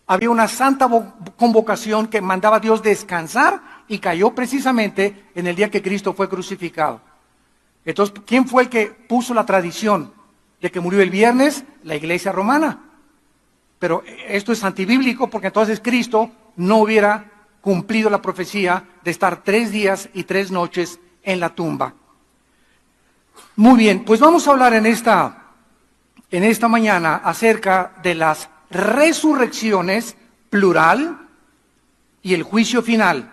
había una santa convocación que mandaba a Dios descansar y cayó precisamente en el día que Cristo fue crucificado. Entonces, ¿quién fue el que puso la tradición de que murió el viernes? La Iglesia romana. Pero esto es antibíblico porque entonces Cristo no hubiera cumplido la profecía de estar 3 días y 3 noches en la tumba. Muy bien, pues vamos a hablar en esta mañana acerca de las resurrecciones, plural, y el juicio final.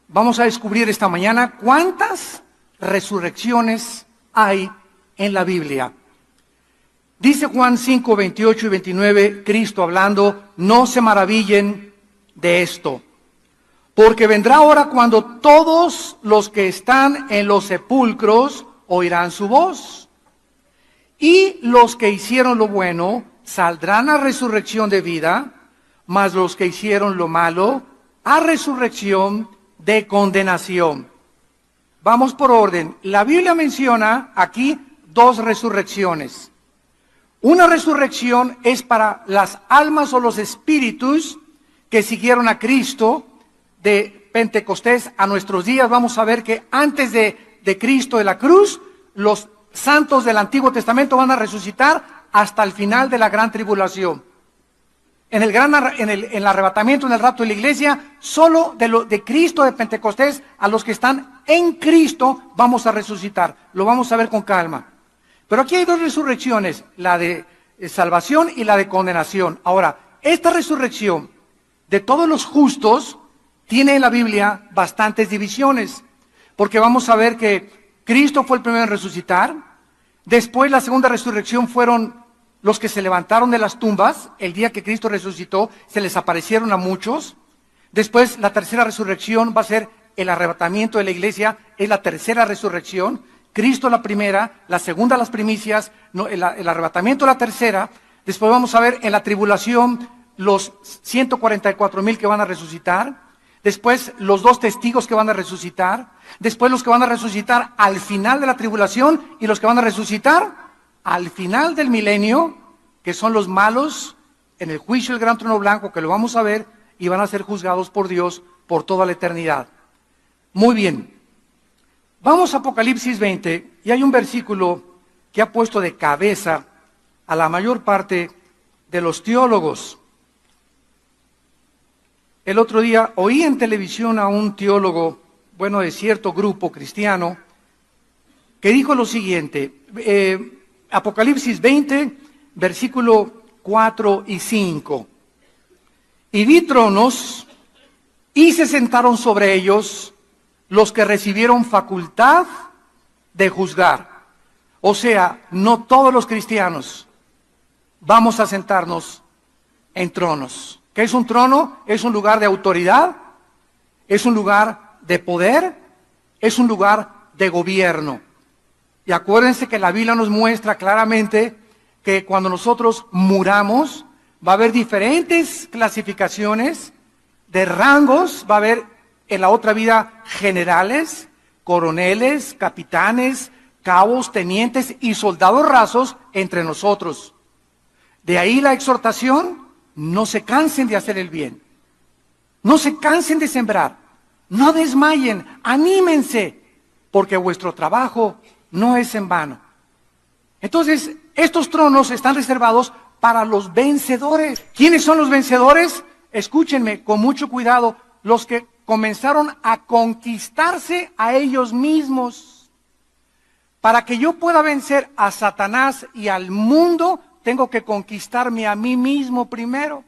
Vamos a descubrir esta mañana cuántas resurrecciones hay en la Biblia. Dice Juan 5, 28 y 29, Cristo hablando: no se maravillen de esto, porque vendrá hora cuando todos los que están en los sepulcros oirán su voz, y los que hicieron lo bueno saldrán a resurrección de vida, mas los que hicieron lo malo a resurrección de condenación. Vamos por orden. La Biblia menciona aquí 2 resurrecciones. Una resurrección es para las almas o los espíritus que siguieron a Cristo de Pentecostés a nuestros días. Vamos a ver que antes de Cristo de la cruz, los santos del Antiguo Testamento van a resucitar hasta el final de la gran tribulación. En el arrebatamiento, en el rapto de la iglesia, solo de Cristo de Pentecostés, a los que están en Cristo vamos a resucitar. Lo vamos a ver con calma. Pero aquí hay 2 resurrecciones, la de salvación y la de condenación. Ahora, esta resurrección de todos los justos tiene en la Biblia bastantes divisiones, porque vamos a ver que Cristo fue el primero en resucitar. Después, la segunda resurrección fueron los que se levantaron de las tumbas. El día que Cristo resucitó, se les aparecieron a muchos. Después, la tercera resurrección va a ser el arrebatamiento de la iglesia, es la tercera resurrección. Cristo la primera, la segunda las primicias, el arrebatamiento la tercera. Después vamos a ver en la tribulación los 144,000 que van a resucitar. Después los 2 testigos que van a resucitar. Después los que van a resucitar al final de la tribulación y los que van a resucitar al final del milenio, que son los malos, en el juicio del gran trono blanco, que lo vamos a ver, y van a ser juzgados por Dios por toda la eternidad. Muy bien. Vamos a Apocalipsis 20, y hay un versículo que ha puesto de cabeza a la mayor parte de los teólogos. El otro día oí en televisión a un teólogo, de cierto grupo cristiano, que dijo lo siguiente, Apocalipsis 20, versículo 4 y 5. Y vi tronos, y se sentaron sobre ellos los que recibieron facultad de juzgar. O sea, no todos los cristianos vamos a sentarnos en tronos. ¿Qué es un trono? Es un lugar de autoridad, es un lugar de poder, es un lugar de gobierno. Y acuérdense que la Biblia nos muestra claramente que cuando nosotros muramos, va a haber diferentes clasificaciones de rangos, va a haber en la otra vida generales, coroneles, capitanes, cabos, tenientes y soldados rasos entre nosotros. De ahí la exhortación: no se cansen de hacer el bien, no se cansen de sembrar, no desmayen, anímense, porque vuestro trabajo no es en vano. Entonces, estos tronos están reservados para los vencedores. ¿Quiénes son los vencedores? Escúchenme con mucho cuidado: los que comenzaron a conquistarse a ellos mismos. Para que yo pueda vencer a Satanás y al mundo, tengo que conquistarme a mí mismo primero.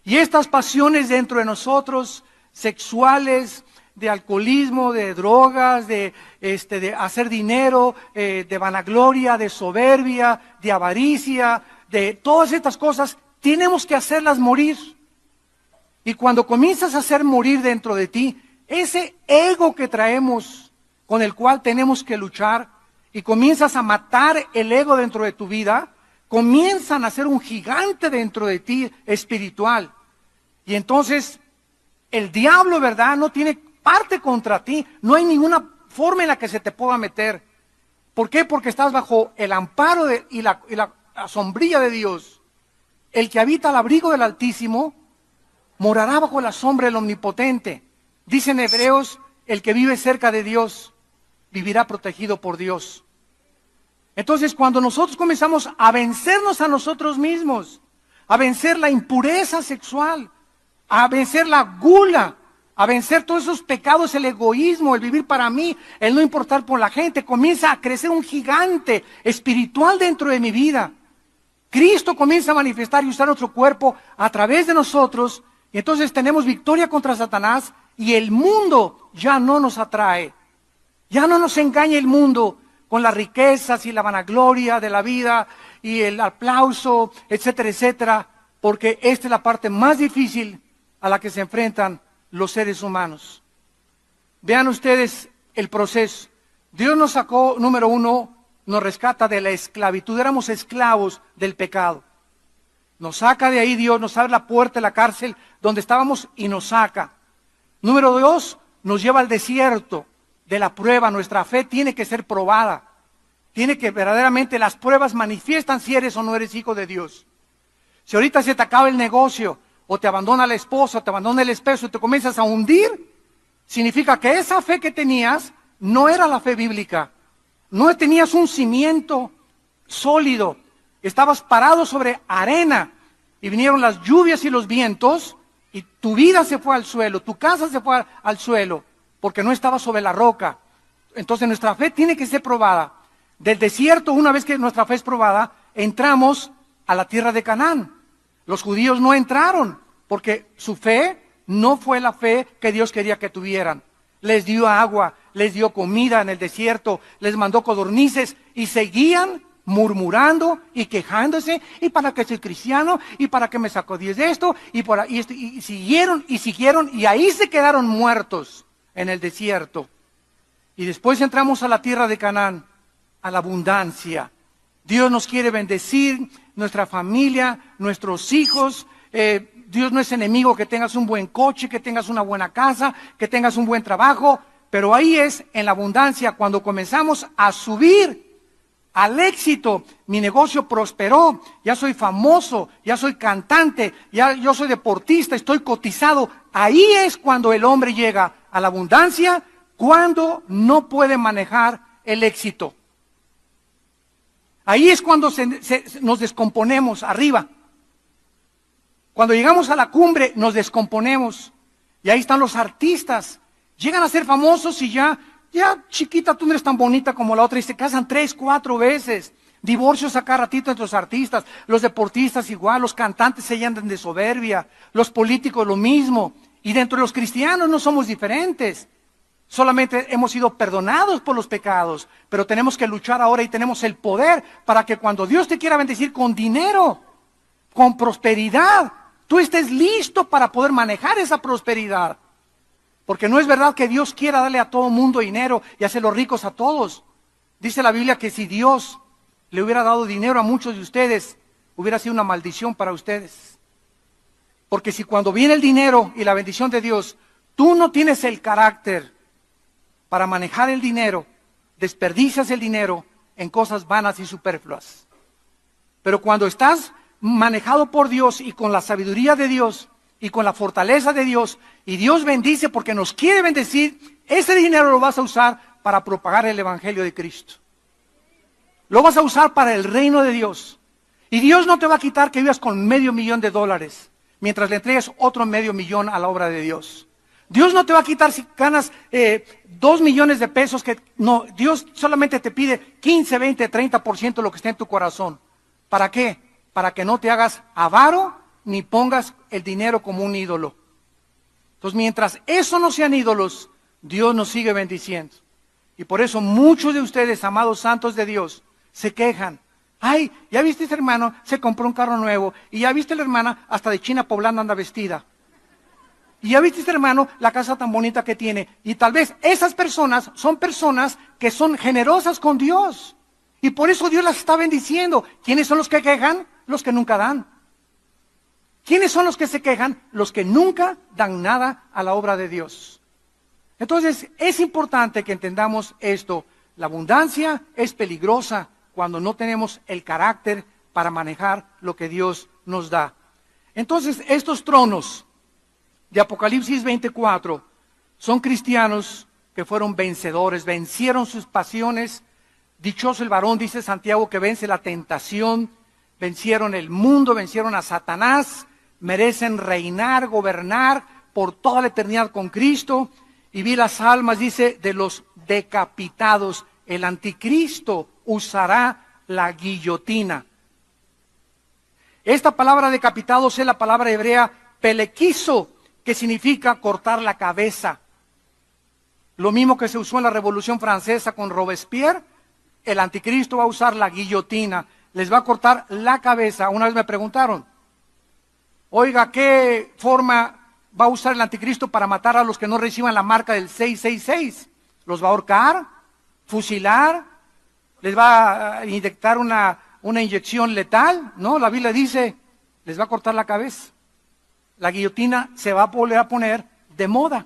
Y estas pasiones dentro de nosotros, sexuales, de alcoholismo, de drogas, de hacer dinero, de vanagloria, de soberbia, de avaricia, de todas estas cosas, tenemos que hacerlas morir. Y cuando comienzas a hacer morir dentro de ti ese ego que traemos, con el cual tenemos que luchar, y comienzas a matar el ego dentro de tu vida, comienzan a ser un gigante dentro de ti espiritual. Y entonces el diablo, ¿verdad?, no tiene parte contra ti, no hay ninguna forma en la que se te pueda meter. ¿Por qué? Porque estás bajo el amparo y la sombrilla de Dios. El que habita al abrigo del Altísimo morará bajo la sombra del Omnipotente. Dice en Hebreos, el que vive cerca de Dios, vivirá protegido por Dios. Entonces, cuando nosotros comenzamos a vencernos a nosotros mismos, a vencer la impureza sexual, a vencer la gula, a vencer todos esos pecados, el egoísmo, el vivir para mí, el no importar por la gente, comienza a crecer un gigante espiritual dentro de mi vida. Cristo comienza a manifestar y usar nuestro cuerpo a través de nosotros, y entonces tenemos victoria contra Satanás, y el mundo ya no nos atrae. Ya no nos engaña el mundo con las riquezas y la vanagloria de la vida y el aplauso, etcétera, etcétera, porque esta es la parte más difícil a la que se enfrentan los seres humanos. Vean ustedes el proceso. Dios nos sacó, número uno, nos rescata de la esclavitud. Éramos esclavos del pecado. Nos saca de ahí Dios, nos abre la puerta de la cárcel donde estábamos y nos saca. Número dos, nos lleva al desierto de la prueba. Nuestra fe tiene que ser probada. Tiene que verdaderamente, las pruebas manifiestan si eres o no eres hijo de Dios. Si ahorita se te acaba el negocio, o te abandona la esposa, o te abandona el esposo y te comienzas a hundir, significa que esa fe que tenías no era la fe bíblica. No tenías un cimiento sólido. Estabas parado sobre arena y vinieron las lluvias y los vientos y tu vida se fue al suelo, tu casa se fue al suelo porque no estaba sobre la roca. Entonces nuestra fe tiene que ser probada. Del desierto, una vez que nuestra fe es probada, entramos a la tierra de Canaán. Los judíos no entraron porque su fe no fue la fe que Dios quería que tuvieran. Les dio agua, les dio comida en el desierto, les mandó codornices y seguían murmurando y quejándose, y para qué soy cristiano, y para qué me sacó Dios de esto, y siguieron, y ahí se quedaron muertos en el desierto. Y después entramos a la tierra de Canaán, a la abundancia. Dios nos quiere bendecir, nuestra familia, nuestros hijos. Dios no es enemigo que tengas un buen coche, que tengas una buena casa, que tengas un buen trabajo, pero ahí es en la abundancia cuando comenzamos a subir al éxito. Mi negocio prosperó, ya soy famoso, ya soy cantante, ya yo soy deportista, estoy cotizado. Ahí es cuando el hombre llega a la abundancia, cuando no puede manejar el éxito. Ahí es cuando nos descomponemos arriba. Cuando llegamos a la cumbre nos descomponemos. Y ahí están los artistas. Llegan a ser famosos y ya chiquita, tú no eres tan bonita como la otra. Y se casan 3, 4 veces. Divorcios a cada ratito entre los artistas. Los deportistas igual, los cantantes se llenan de soberbia. Los políticos lo mismo. Y dentro de los cristianos no somos diferentes. Solamente hemos sido perdonados por los pecados, pero tenemos que luchar ahora y tenemos el poder para que cuando Dios te quiera bendecir con dinero, con prosperidad, tú estés listo para poder manejar esa prosperidad. Porque no es verdad que Dios quiera darle a todo mundo dinero y hacerlos ricos a todos. Dice la Biblia que si Dios le hubiera dado dinero a muchos de ustedes, hubiera sido una maldición para ustedes. Porque si cuando viene el dinero y la bendición de Dios, tú no tienes el carácter para manejar el dinero, desperdicias el dinero en cosas vanas y superfluas. Pero cuando estás manejado por Dios y con la sabiduría de Dios y con la fortaleza de Dios, y Dios bendice porque nos quiere bendecir, ese dinero lo vas a usar para propagar el Evangelio de Cristo. Lo vas a usar para el reino de Dios. Y Dios no te va a quitar que vivas con $500,000 mientras le entregues otro $500,000 a la obra de Dios. Dios no te va a quitar si ganas 2 millones de pesos. No, Dios solamente te pide 15, 20, 30% de lo que está en tu corazón. ¿Para qué? Para que no te hagas avaro ni pongas el dinero como un ídolo. Entonces, mientras eso no sean ídolos, Dios nos sigue bendiciendo. Y por eso muchos de ustedes, amados santos de Dios, se quejan. Ay, ya viste ese hermano, se compró un carro nuevo. Y ya viste la hermana, hasta de China poblana anda vestida. Y ya viste, hermano, la casa tan bonita que tiene. Y tal vez esas personas son personas que son generosas con Dios. Y por eso Dios las está bendiciendo. ¿Quiénes son los que quejan? Los que nunca dan. ¿Quiénes son los que se quejan? Los que nunca dan nada a la obra de Dios. Entonces, es importante que entendamos esto. La abundancia es peligrosa cuando no tenemos el carácter para manejar lo que Dios nos da. Entonces, estos tronos de Apocalipsis 24 son cristianos que fueron vencedores, vencieron sus pasiones. Dichoso el varón, dice Santiago, que vence la tentación, vencieron el mundo, vencieron a Satanás, merecen reinar, gobernar por toda la eternidad con Cristo. Y vi las almas, dice, de los decapitados. El anticristo usará la guillotina. Esta palabra decapitados es la palabra hebrea pelequizo, que significa cortar la cabeza. Lo mismo que se usó en la Revolución Francesa con Robespierre, el anticristo va a usar la guillotina, les va a cortar la cabeza. Una vez me preguntaron, oiga, ¿qué forma va a usar el anticristo para matar a los que no reciban la marca del 666? ¿Los va a ahorcar? ¿Fusilar? ¿Les va a inyectar una inyección letal? No, la Biblia dice, les va a cortar la cabeza. La guillotina se va a volver a poner de moda.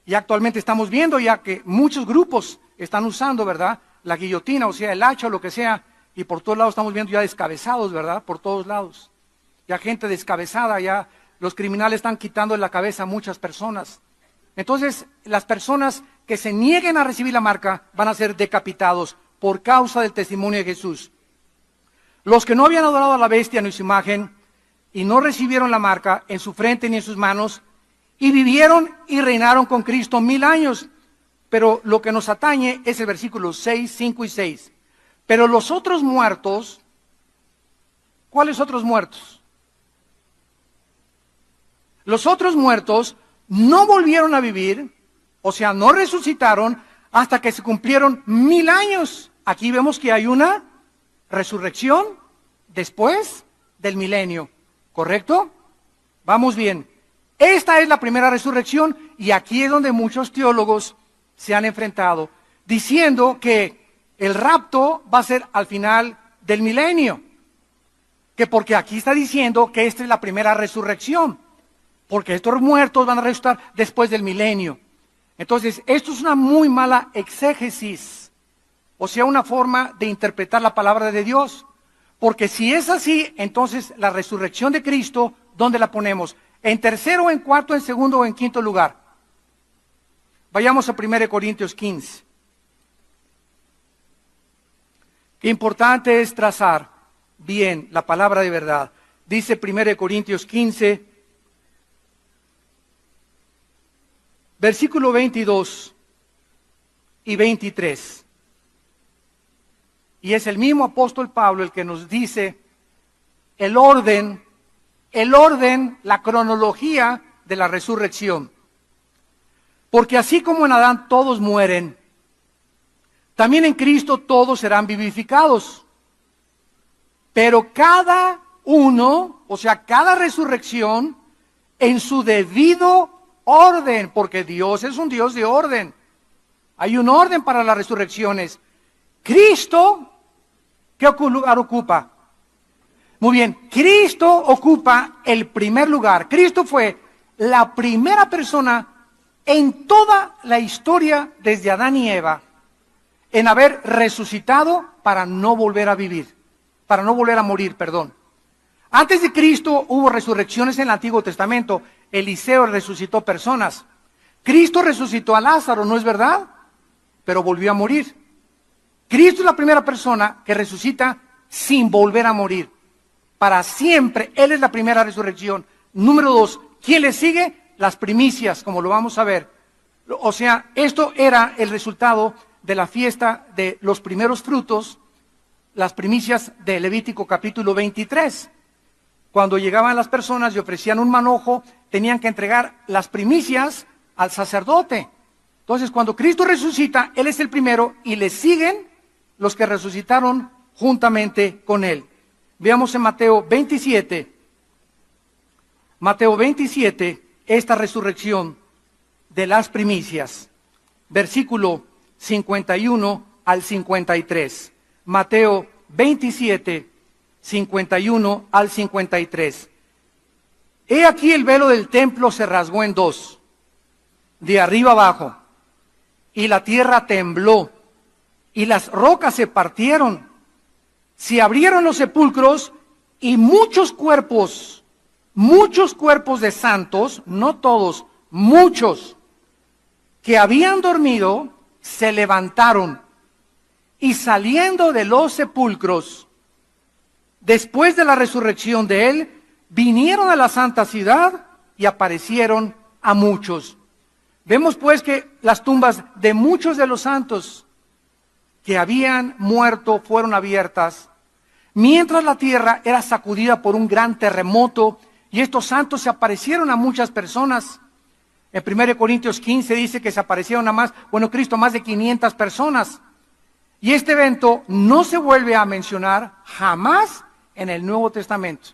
Y actualmente estamos viendo ya que muchos grupos están usando, ¿verdad?, la guillotina, o sea, el hacha o lo que sea, y por todos lados estamos viendo ya descabezados, ¿verdad?, por todos lados. Ya gente descabezada, ya los criminales están quitando de la cabeza a muchas personas. Entonces, las personas que se nieguen a recibir la marca van a ser decapitados por causa del testimonio de Jesús. Los que no habían adorado a la bestia ni su imagen y no recibieron la marca en su frente ni en sus manos, y vivieron y reinaron con Cristo 1000 años. Pero lo que nos atañe es el versículo 6, 5 y 6. Pero los otros muertos, ¿cuáles otros muertos? Los otros muertos no volvieron a vivir, o sea, no resucitaron hasta que se cumplieron 1000 años. Aquí vemos que hay una resurrección después del milenio, ¿correcto? Vamos bien. Esta es la primera resurrección y aquí es donde muchos teólogos se han enfrentado, diciendo que el rapto va a ser al final del milenio. Que porque aquí está diciendo que esta es la primera resurrección, porque estos muertos van a resucitar después del milenio. Entonces, esto es una muy mala exégesis, o sea, una forma de interpretar la palabra de Dios. Porque si es así, entonces la resurrección de Cristo, ¿dónde la ponemos? ¿En tercero, en cuarto, en segundo o en quinto lugar? Vayamos a 1 Corintios 15. Qué importante es trazar bien la palabra de verdad. Dice 1 Corintios 15, versículo 22 y 23. Y es el mismo apóstol Pablo el que nos dice el orden, la cronología de la resurrección. Porque así como en Adán todos mueren, también en Cristo todos serán vivificados. Pero cada uno, o sea, cada resurrección, en su debido orden, porque Dios es un Dios de orden. Hay un orden para las resurrecciones. Cristo, ¿qué lugar ocupa? Muy bien, Cristo ocupa el primer lugar. Cristo fue la primera persona en toda la historia, desde Adán y Eva, en haber resucitado para no volver a vivir, para no volver a morir, perdón. Antes de Cristo hubo resurrecciones en el Antiguo Testamento. Eliseo resucitó personas. Cristo resucitó a Lázaro, ¿no es verdad? Pero volvió a morir. Cristo es la primera persona que resucita sin volver a morir. Para siempre, Él es la primera resurrección. Número 2, ¿quién le sigue? Las primicias, como lo vamos a ver. O sea, esto era el resultado de la fiesta de los primeros frutos, las primicias de Levítico capítulo 23. Cuando llegaban las personas y ofrecían un manojo, tenían que entregar las primicias al sacerdote. Entonces, cuando Cristo resucita, Él es el primero y le siguen los que resucitaron juntamente con Él. Veamos en Mateo 27. Mateo 27, esta resurrección de las primicias. Versículo 51 al 53. Mateo 27, 51 al 53. He aquí el velo del templo se rasgó en dos, de arriba abajo, y la tierra tembló, y las rocas se partieron, se abrieron los sepulcros, y muchos cuerpos muchos cuerpos de santos, no todos, muchos, que habían dormido, se levantaron y saliendo de los sepulcros, después de la resurrección de él, vinieron a la santa ciudad y aparecieron a muchos. Vemos pues que las tumbas de muchos de los santos que habían muerto fueron abiertas, mientras la tierra era sacudida por un gran terremoto, y estos santos se aparecieron a muchas personas. En 1 Corintios 15 dice que se aparecieron a más, Cristo, más de 500 personas. Y este evento no se vuelve a mencionar jamás en el Nuevo Testamento.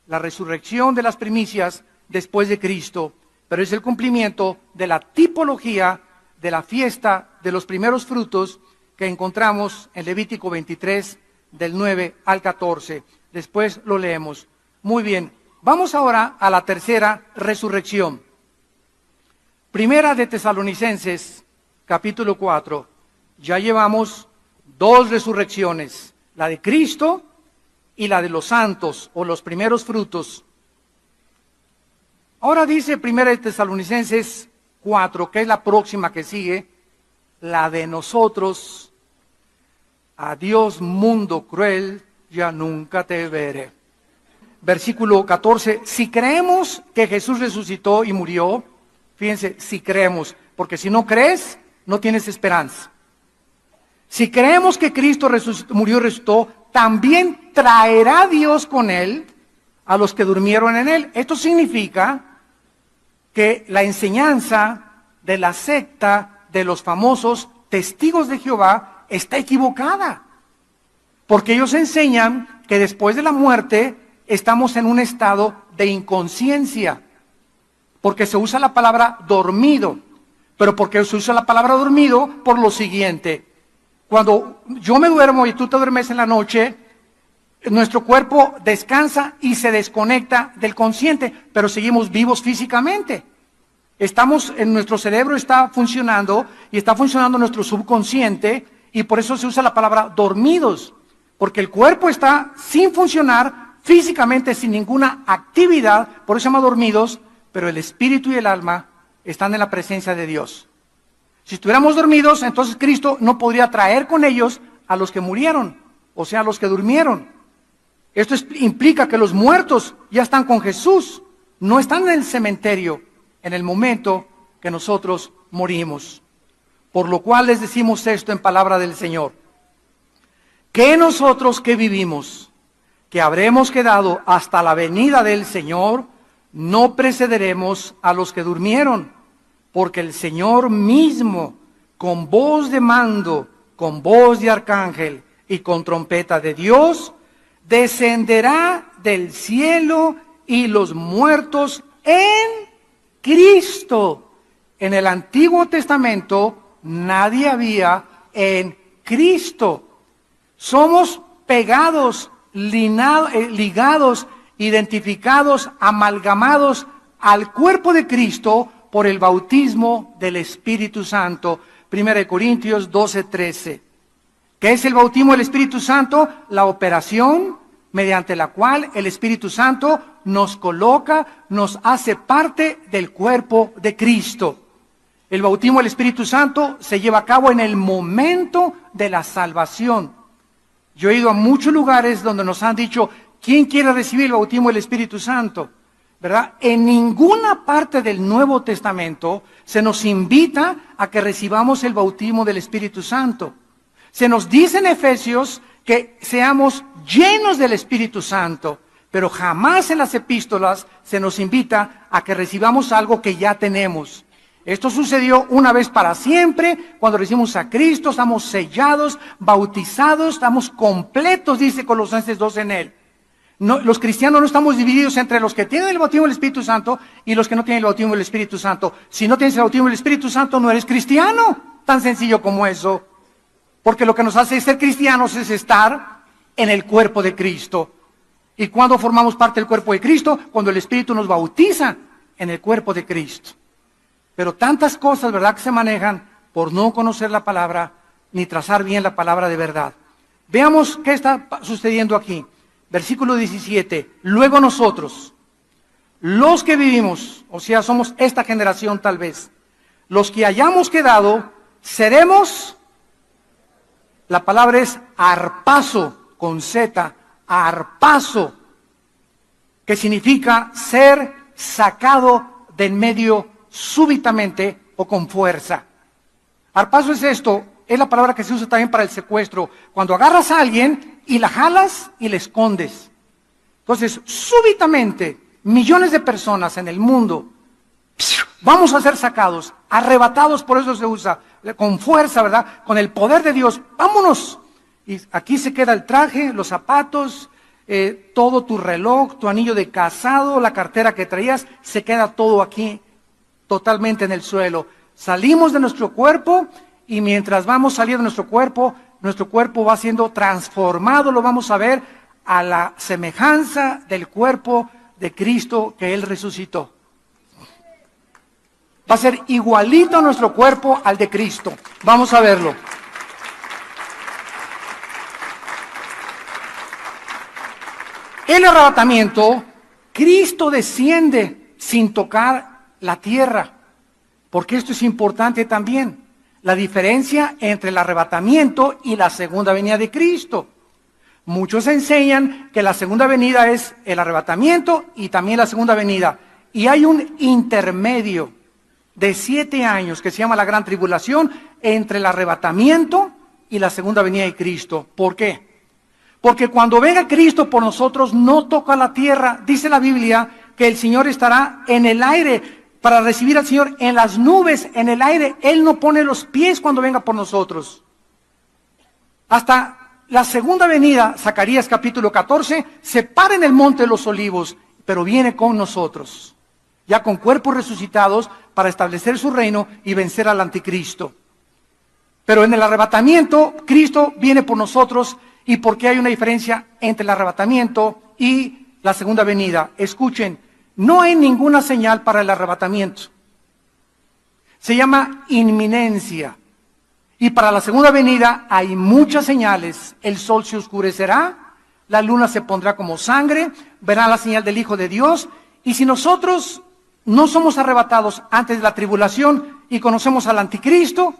La resurrección de las primicias después de Cristo, pero es el cumplimiento de la tipología de la fiesta de los primeros frutos que encontramos en Levítico 23, del 9 al 14. Después lo leemos. Muy bien, vamos ahora a la tercera resurrección. Primera de Tesalonicenses, capítulo 4. Ya llevamos 2 resurrecciones, la de Cristo y la de los santos o los primeros frutos. Ahora dice Primera de Tesalonicenses 4, que es la próxima que sigue, la de nosotros. Adiós mundo cruel, ya nunca te veré. Versículo 14, si creemos que Jesús resucitó y murió, fíjense, si creemos, porque si no crees, no tienes esperanza. Si creemos que Cristo murió y resucitó, también traerá Dios con él a los que durmieron en él. Esto significa que la enseñanza de la secta de los famosos testigos de Jehová está equivocada, porque ellos enseñan que después de la muerte estamos en un estado de inconsciencia, porque se usa la palabra dormido. Pero ¿por qué se usa la palabra dormido? Por lo siguiente: cuando yo me duermo y tú te duermes en la noche, nuestro cuerpo descansa y se desconecta del consciente, pero seguimos vivos físicamente. Nuestro cerebro está funcionando y está funcionando nuestro subconsciente, y por eso se usa la palabra dormidos, porque el cuerpo está sin funcionar físicamente, sin ninguna actividad, por eso se llama dormidos, pero el espíritu y el alma están en la presencia de Dios. Si estuviéramos dormidos, entonces Cristo no podría traer con ellos a los que murieron, o sea, a los que durmieron. Esto implica que los muertos ya están con Jesús, no están en el cementerio en el momento que nosotros morimos. Por lo cual les decimos esto en palabra del Señor: que nosotros que vivimos, que habremos quedado hasta la venida del Señor, no precederemos a los que durmieron, porque el Señor mismo, con voz de mando, con voz de arcángel y con trompeta de Dios, descenderá del cielo, y los muertos en Cristo. En el Antiguo Testamento nadie había en Cristo. Somos pegados, ligados, identificados, amalgamados al cuerpo de Cristo por el bautismo del Espíritu Santo. 1 Corintios 12:13. ¿Qué es el bautismo del Espíritu Santo? La operación mediante la cual el Espíritu Santo nos coloca, nos hace parte del cuerpo de Cristo. El bautismo del Espíritu Santo se lleva a cabo en el momento de la salvación. Yo he ido a muchos lugares donde nos han dicho: ¿quién quiere recibir el bautismo del Espíritu Santo? ¿Verdad? En ninguna parte del Nuevo Testamento se nos invita a que recibamos el bautismo del Espíritu Santo. Se nos dice en Efesios que seamos llenos del Espíritu Santo, pero jamás en las epístolas se nos invita a que recibamos algo que ya tenemos. Esto sucedió una vez para siempre, cuando recibimos a Cristo, estamos sellados, bautizados, estamos completos, dice Colosenses 2 en él. No, los cristianos no estamos divididos entre los que tienen el bautismo del Espíritu Santo y los que no tienen el bautismo del Espíritu Santo. Si no tienes el bautismo del Espíritu Santo, no eres cristiano. Tan sencillo como eso. Porque lo que nos hace ser cristianos es estar en el cuerpo de Cristo. ¿Y cuándo formamos parte del cuerpo de Cristo? Cuando el Espíritu nos bautiza en el cuerpo de Cristo. Pero tantas cosas, ¿verdad?, que se manejan por no conocer la palabra ni trazar bien la palabra de verdad. Veamos qué está sucediendo aquí. Versículo 17. Luego nosotros, los que vivimos, o sea, somos esta generación tal vez, los que hayamos quedado, seremos, la palabra es arpazo, con Z, arpazo, que significa ser sacado del medio súbitamente o con fuerza. Arpazo es esto, es la palabra que se usa también para el secuestro, cuando agarras a alguien y la jalas y le escondes. Entonces, súbitamente, millones de personas en el mundo vamos a ser sacados, arrebatados, por eso se usa, con fuerza, ¿verdad? Con el poder de Dios, vámonos. Y aquí se queda el traje, los zapatos, todo tu reloj, tu anillo de casado, la cartera que traías, se queda todo aquí, totalmente en el suelo. Salimos de nuestro cuerpo y mientras vamos saliendo de nuestro cuerpo va siendo transformado, lo vamos a ver a la semejanza del cuerpo de Cristo que Él resucitó. Va a ser igualito nuestro cuerpo al de Cristo. Vamos a verlo. El arrebatamiento, Cristo desciende sin tocar la tierra, porque esto es importante también. La diferencia entre el arrebatamiento y la segunda venida de Cristo. Muchos enseñan que la segunda venida es el arrebatamiento y también la segunda venida. Y hay un intermedio de 7 años que se llama la gran tribulación entre el arrebatamiento y la segunda venida de Cristo. ¿Por qué? Porque cuando venga Cristo por nosotros no toca la tierra. Dice la Biblia que el Señor estará en el aire para recibir al Señor en las nubes, en el aire. Él no pone los pies cuando venga por nosotros. Hasta la segunda venida, Zacarías capítulo 14, se para en el monte de los olivos, pero viene con nosotros, ya con cuerpos resucitados para establecer su reino y vencer al anticristo. Pero en el arrebatamiento, Cristo viene por nosotros. ¿Y por qué hay una diferencia entre el arrebatamiento y la segunda venida? Escuchen, no hay ninguna señal para el arrebatamiento. Se llama inminencia. Y para la segunda venida hay muchas señales. El sol se oscurecerá, la luna se pondrá como sangre, verán la señal del Hijo de Dios. Y si nosotros no somos arrebatados antes de la tribulación y conocemos al anticristo,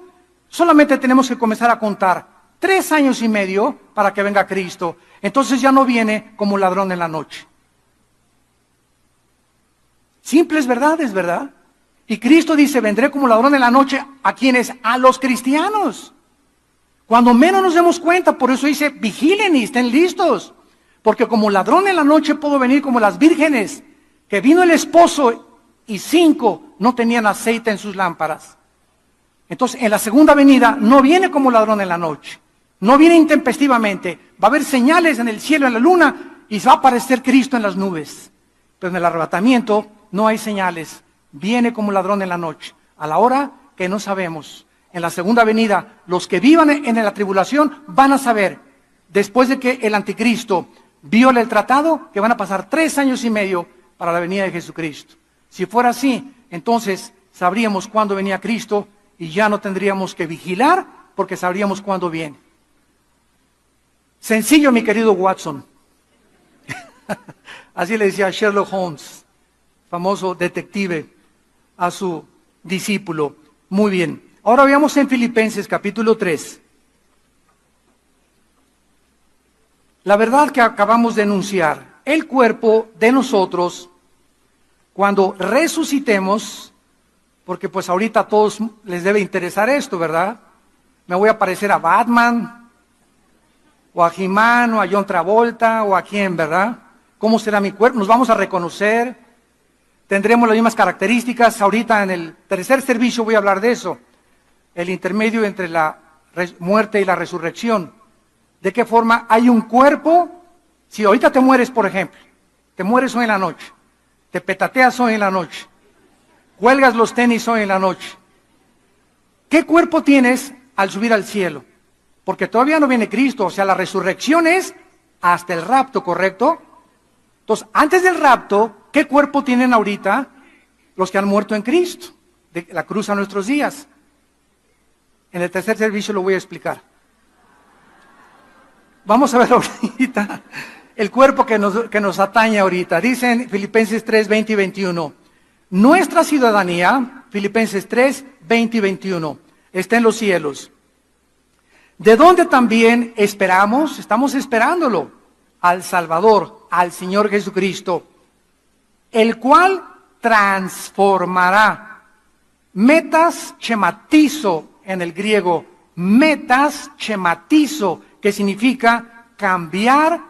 solamente tenemos que comenzar a contar 3 años y medio para que venga Cristo. Entonces ya no viene como ladrón en la noche. Simples verdades, ¿verdad? Y Cristo dice, vendré como ladrón en la noche. ¿A quiénes? A los cristianos. Cuando menos nos demos cuenta, por eso dice, vigilen y estén listos. Porque como ladrón en la noche puedo venir como las vírgenes, que vino el esposo y 5 no tenían aceite en sus lámparas. Entonces, en la segunda venida no viene como ladrón en la noche. No viene intempestivamente. Va a haber señales en el cielo, en la luna, y va a aparecer Cristo en las nubes. Pero en el arrebatamiento no hay señales. Viene como ladrón en la noche, a la hora que no sabemos. En la segunda venida, los que vivan en la tribulación van a saber, después de que el anticristo viole el tratado, que van a pasar 3 años y medio para la venida de Jesucristo. Si fuera así, entonces sabríamos cuándo venía Cristo y ya no tendríamos que vigilar porque sabríamos cuándo viene. Sencillo, mi querido Watson. Así le decía Sherlock Holmes, famoso detective, a su discípulo. Muy bien. Ahora veamos en Filipenses capítulo 3. La verdad que acabamos de enunciar, el cuerpo de nosotros, cuando resucitemos, porque pues ahorita a todos les debe interesar esto, ¿verdad? Me voy a parecer a Batman, o a He-Man, o a John Travolta, o a quién, ¿verdad? ¿Cómo será mi cuerpo? Nos vamos a reconocer, tendremos las mismas características. Ahorita en el tercer servicio voy a hablar de eso, el intermedio entre la muerte y la resurrección. ¿De qué forma hay un cuerpo? Si ahorita te mueres, por ejemplo, te mueres hoy en la noche, te petateas hoy en la noche, cuelgas los tenis hoy en la noche, ¿qué cuerpo tienes al subir al cielo? Porque todavía no viene Cristo, o sea, la resurrección es hasta el rapto, ¿correcto? Entonces, antes del rapto, ¿qué cuerpo tienen ahorita los que han muerto en Cristo? De la cruz a nuestros días. En el tercer servicio lo voy a explicar. Vamos a ver ahorita el cuerpo que nos atañe ahorita. Dice en Filipenses 3, 20 y 21. Nuestra ciudadanía, Filipenses 3, 20 y 21, está en los cielos. De donde también esperamos, estamos esperándolo, al Salvador, al Señor Jesucristo, el cual transformará. Metas schematizo en el griego, metas schematizo, que significa cambiar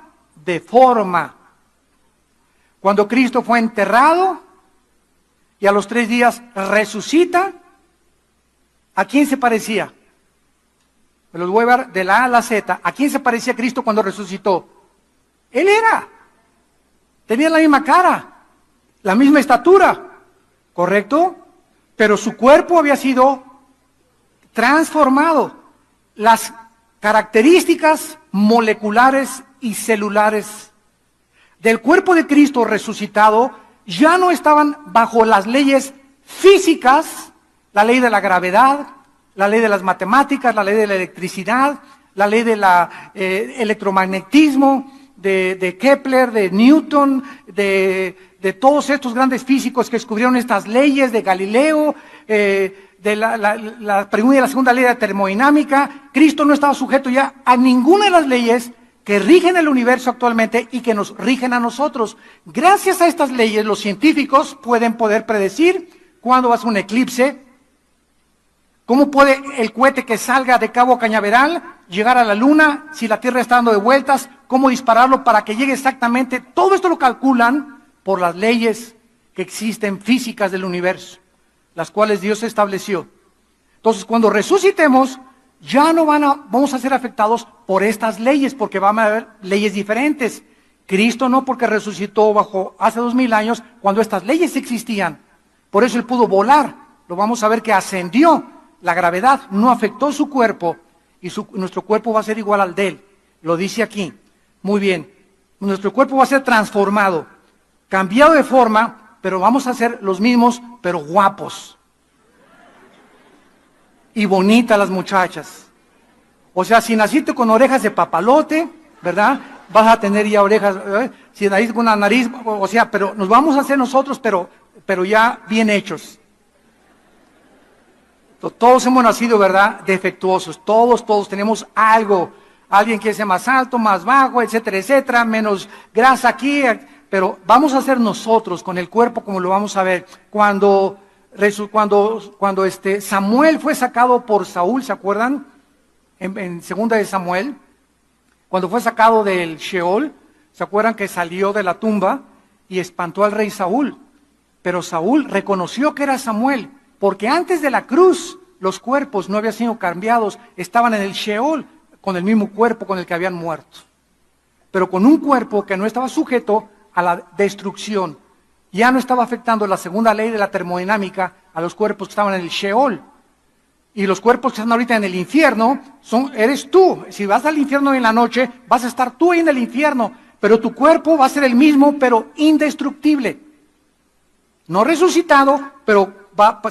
de forma. Cuando Cristo fue enterrado y a los 3 días resucita, ¿a quién se parecía? Me los voy a ver de la A a la Z. ¿A quién se parecía Cristo cuando resucitó? Él era. Tenía la misma cara, la misma estatura, ¿correcto? Pero su cuerpo había sido transformado. Las características moleculares y celulares del cuerpo de Cristo resucitado ya no estaban bajo las leyes físicas, la ley de la gravedad, la ley de las matemáticas, la ley de la electricidad, la ley del electromagnetismo, de Kepler, de Newton, de todos estos grandes físicos que descubrieron estas leyes, de Galileo, de la primera y la segunda ley de termodinámica. Cristo no estaba sujeto ya a ninguna de las leyes que rigen el universo actualmente y que nos rigen a nosotros. Gracias a estas leyes, los científicos pueden predecir cuándo va a ser un eclipse, cómo puede el cohete que salga de Cabo Cañaveral llegar a la Luna, si la Tierra está dando de vueltas, cómo dispararlo para que llegue exactamente. Todo esto lo calculan por las leyes que existen físicas del universo, las cuales Dios estableció. Entonces, cuando resucitemos, ya no vamos a ser afectados por estas leyes, porque van a haber leyes diferentes. Cristo no, porque resucitó hace 2000 años, cuando estas leyes existían. Por eso Él pudo volar. Lo vamos a ver que ascendió. La gravedad no afectó su cuerpo y nuestro cuerpo va a ser igual al de Él. Lo dice aquí. Muy bien. Nuestro cuerpo va a ser transformado, cambiado de forma, pero vamos a ser los mismos, pero guapos. Y bonitas las muchachas. O sea, si naciste con orejas de papalote, ¿verdad? Vas a tener ya orejas, si naciste con una nariz, o sea, pero nos vamos a hacer nosotros, pero ya bien hechos. Todos hemos nacido, ¿verdad?, defectuosos. Todos tenemos algo. Alguien quiere ser más alto, más bajo, etcétera, etcétera, menos grasa aquí. Pero vamos a ser nosotros con el cuerpo como lo vamos a ver. Cuando Samuel fue sacado por Saúl, ¿se acuerdan? En segunda de Samuel, cuando fue sacado del Sheol, ¿se acuerdan que salió de la tumba y espantó al rey Saúl? Pero Saúl reconoció que era Samuel, porque antes de la cruz los cuerpos no habían sido cambiados, estaban en el Sheol con el mismo cuerpo con el que habían muerto. Pero con un cuerpo que no estaba sujeto a la destrucción. Ya no estaba afectando la segunda ley de la termodinámica a los cuerpos que estaban en el Sheol. Y los cuerpos que están ahorita en el infierno, eres tú. Si vas al infierno en la noche, vas a estar tú ahí en el infierno. Pero tu cuerpo va a ser el mismo, pero indestructible. No resucitado, pero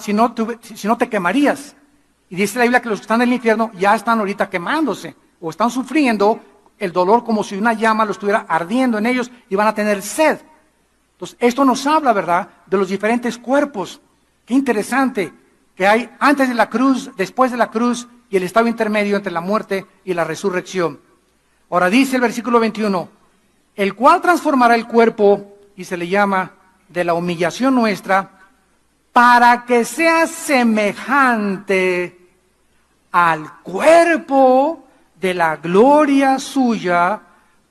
si no te quemarías. Y dice la Biblia que los que están en el infierno ya están ahorita quemándose. O están sufriendo el dolor como si una llama lo estuviera ardiendo en ellos y van a tener sed. Entonces, esto nos habla, ¿verdad?, de los diferentes cuerpos. Qué interesante que hay antes de la cruz, después de la cruz y el estado intermedio entre la muerte y la resurrección. Ahora dice el versículo 21, el cual transformará el cuerpo, y se le llama de la humillación nuestra, para que sea semejante al cuerpo de la gloria suya,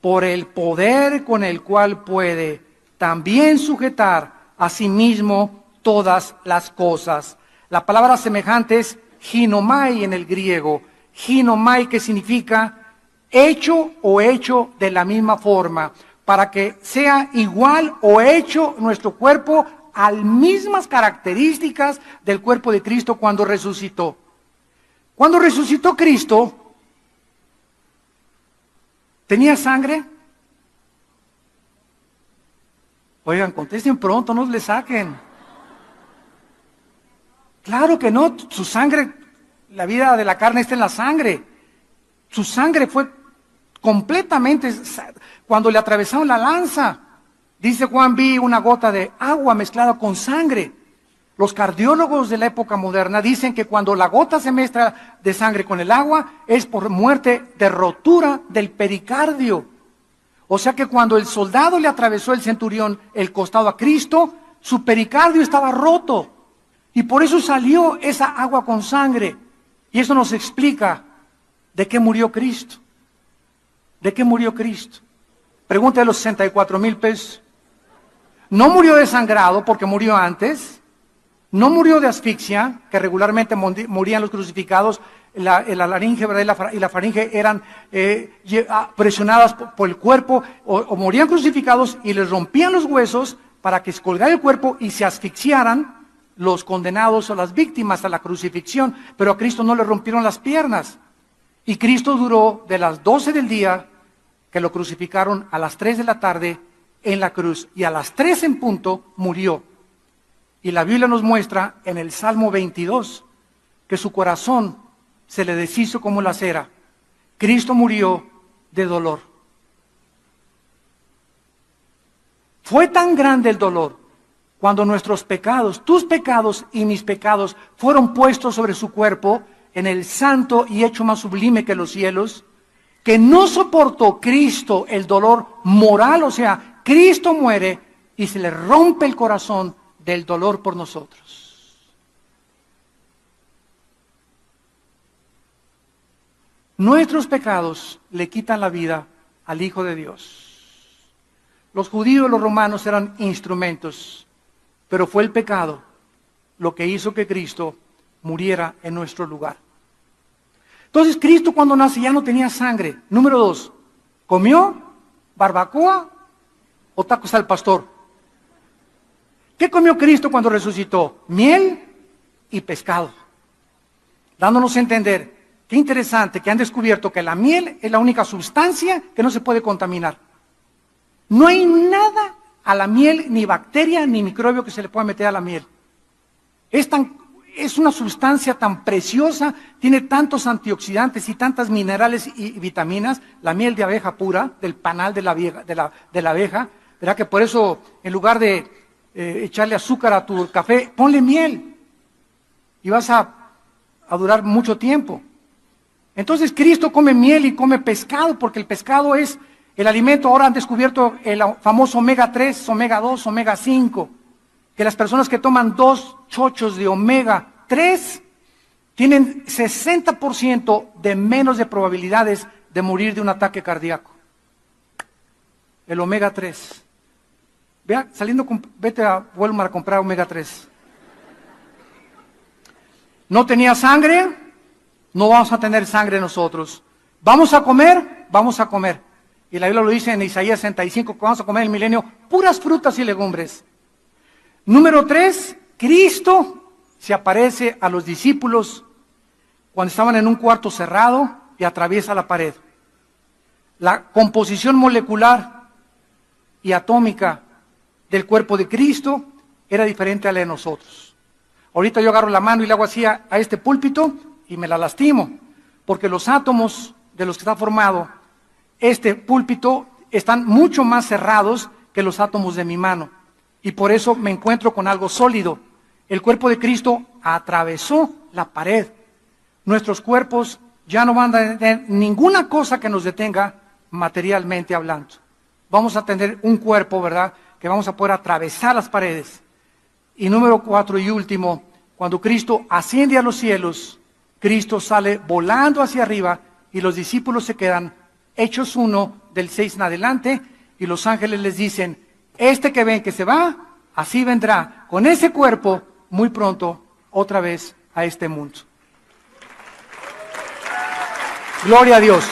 por el poder con el cual puede también sujetar a sí mismo todas las cosas. La palabra semejante es ginomai en el griego. Ginomai, que significa hecho o hecho de la misma forma, para que sea igual o hecho nuestro cuerpo a las mismas características del cuerpo de Cristo cuando resucitó. Cuando resucitó Cristo, ¿tenía sangre? Oigan, contesten pronto, no le saquen. Claro que no, su sangre, la vida de la carne está en la sangre. Su sangre fue completamente, cuando le atravesaron la lanza, dice Juan, vi una gota de agua mezclada con sangre. Los cardiólogos de la época moderna dicen que cuando la gota se mezcla de sangre con el agua es por muerte de rotura del pericardio. O sea que cuando el soldado le atravesó el centurión el costado a Cristo, su pericardio estaba roto. Y por eso salió esa agua con sangre. Y eso nos explica de qué murió Cristo. ¿De qué murió Cristo? Pregunta de los 64,000 pesos. No murió desangrado porque murió antes. No murió de asfixia, que regularmente morían los crucificados. La laringe, ¿verdad? y la faringe eran presionadas por el cuerpo, o morían crucificados y les rompían los huesos para que se colgara el cuerpo y se asfixiaran los condenados o las víctimas a la crucifixión. Pero a Cristo no le rompieron las piernas. Y Cristo duró de las 12 del día, que lo crucificaron, a las 3 de la tarde en la cruz. Y a las 3 en punto murió. Y la Biblia nos muestra en el Salmo 22 que su corazón se le deshizo como la cera. Cristo murió de dolor. Fue tan grande el dolor cuando nuestros pecados, tus pecados y mis pecados, fueron puestos sobre su cuerpo en el santo y hecho más sublime que los cielos, que no soportó Cristo el dolor moral. O sea, Cristo muere y se le rompe el corazón del dolor por nosotros. Nuestros pecados le quitan la vida al Hijo de Dios. Los judíos y los romanos eran instrumentos, pero fue el pecado lo que hizo que Cristo muriera en nuestro lugar. Entonces Cristo cuando nace ya no tenía sangre. Número 2, ¿comió barbacoa o tacos al pastor? ¿Qué comió Cristo cuando resucitó? Miel y pescado. Dándonos a entender, qué interesante que han descubierto que la miel es la única sustancia que no se puede contaminar. No hay nada a la miel, ni bacteria, ni microbio que se le pueda meter a la miel. Es una sustancia tan preciosa, tiene tantos antioxidantes y tantas minerales y vitaminas, la miel de abeja pura, del panal de la abeja, ¿verdad? Que por eso, en lugar de echarle azúcar a tu café, ponle miel y vas a durar mucho tiempo. Entonces Cristo come miel y come pescado, porque el pescado es el alimento. Ahora han descubierto el famoso omega 3, omega 2, omega 5, que las personas que toman 2 chochos de omega 3 tienen 60% de menos de probabilidades de morir de un ataque cardíaco. El omega 3. Vea, vete a Walmart a comprar omega 3. No tenía sangre, no vamos a tener sangre nosotros. ¿Vamos a comer? Vamos a comer. Y la Biblia lo dice en Isaías 65, que vamos a comer en el milenio puras frutas y legumbres. Número 3, Cristo se aparece a los discípulos cuando estaban en un cuarto cerrado y atraviesa la pared. La composición molecular y atómica del cuerpo de Cristo era diferente a la de nosotros. Ahorita yo agarro la mano y le hago así a este púlpito y me la lastimo, porque los átomos de los que está formado este púlpito están mucho más cerrados que los átomos de mi mano, y por eso me encuentro con algo sólido. El cuerpo de Cristo atravesó la pared. Nuestros cuerpos ya no van a tener ninguna cosa que nos detenga materialmente hablando. Vamos a tener un cuerpo, ¿verdad?, que vamos a poder atravesar las paredes. Y número 4 y último, cuando Cristo asciende a los cielos, Cristo sale volando hacia arriba y los discípulos se quedan hechos uno del 6 en adelante, y los ángeles les dicen, este que ven que se va, así vendrá con ese cuerpo muy pronto otra vez a este mundo. Gloria a Dios.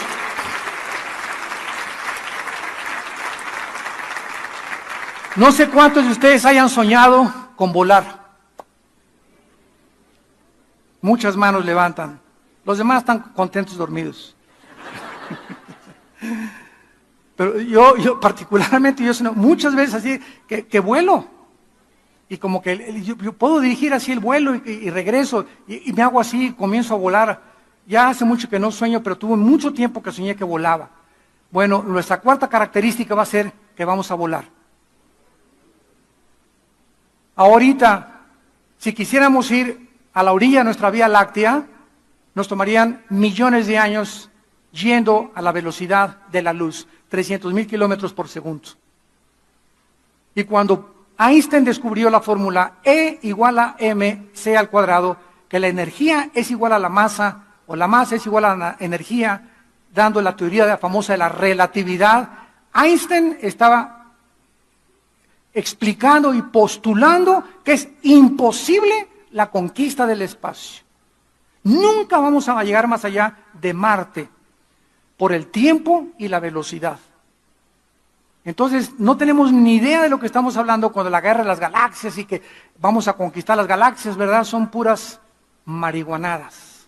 No sé cuántos de ustedes hayan soñado con volar. Muchas manos levantan. Los demás están contentos dormidos. Pero yo particularmente, yo sueño muchas veces así, que vuelo. Y como que yo puedo dirigir así el vuelo y regreso. Y me hago así, comienzo a volar. Ya hace mucho que no sueño, pero tuve mucho tiempo que soñé que volaba. Bueno, nuestra cuarta característica va a ser que vamos a volar. Ahorita, si quisiéramos ir a la orilla de nuestra Vía Láctea, nos tomarían millones de años yendo a la velocidad de la luz, 300,000 kilómetros por segundo. Y cuando Einstein descubrió la fórmula E igual a mc al cuadrado, que la energía es igual a la masa, o la masa es igual a la energía, dando la teoría famosa de la relatividad, Einstein estaba explicando y postulando que es imposible la conquista del espacio. Nunca vamos a llegar más allá de Marte por el tiempo y la velocidad. Entonces, no tenemos ni idea de lo que estamos hablando con la guerra de las galaxias y que vamos a conquistar las galaxias, ¿verdad? Son puras marihuanadas.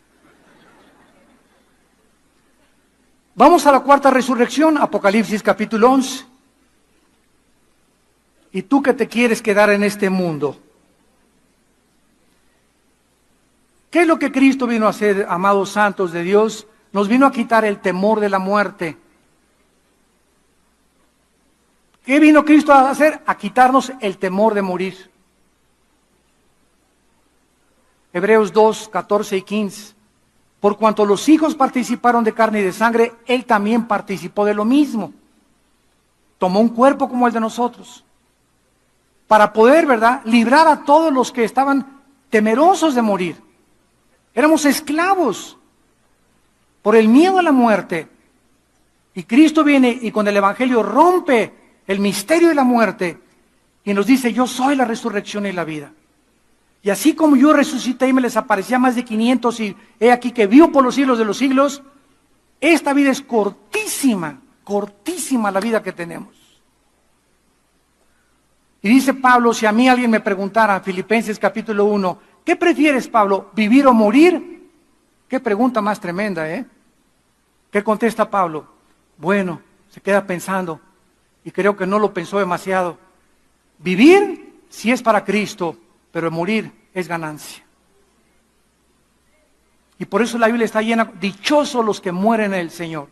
Vamos a la cuarta resurrección, Apocalipsis capítulo 11. ¿Y tú que te quieres quedar en este mundo? ¿Qué es lo que Cristo vino a hacer, amados santos de Dios? Nos vino a quitar el temor de la muerte. ¿Qué vino Cristo a hacer? A quitarnos el temor de morir. Hebreos 2, 14 y 15. Por cuanto los hijos participaron de carne y de sangre, Él también participó de lo mismo. Tomó un cuerpo como el de nosotros. Para poder, ¿verdad?, librar a todos los que estaban temerosos de morir. Éramos esclavos por el miedo a la muerte. Y Cristo viene y con el Evangelio rompe el misterio de la muerte y nos dice: yo soy la resurrección y la vida. Y así como yo resucité y me les aparecía a más de 500 y he aquí que vivo por los siglos de los siglos, esta vida es cortísima, cortísima la vida que tenemos. Y dice Pablo, si a mí alguien me preguntara, Filipenses capítulo 1, ¿qué prefieres, Pablo, vivir o morir? Qué pregunta más tremenda, ¿eh? ¿Qué contesta Pablo? Bueno, se queda pensando, y creo que no lo pensó demasiado. Vivir, si es para Cristo, pero morir es ganancia. Y por eso la Biblia está llena, dichosos los que mueren en el Señor.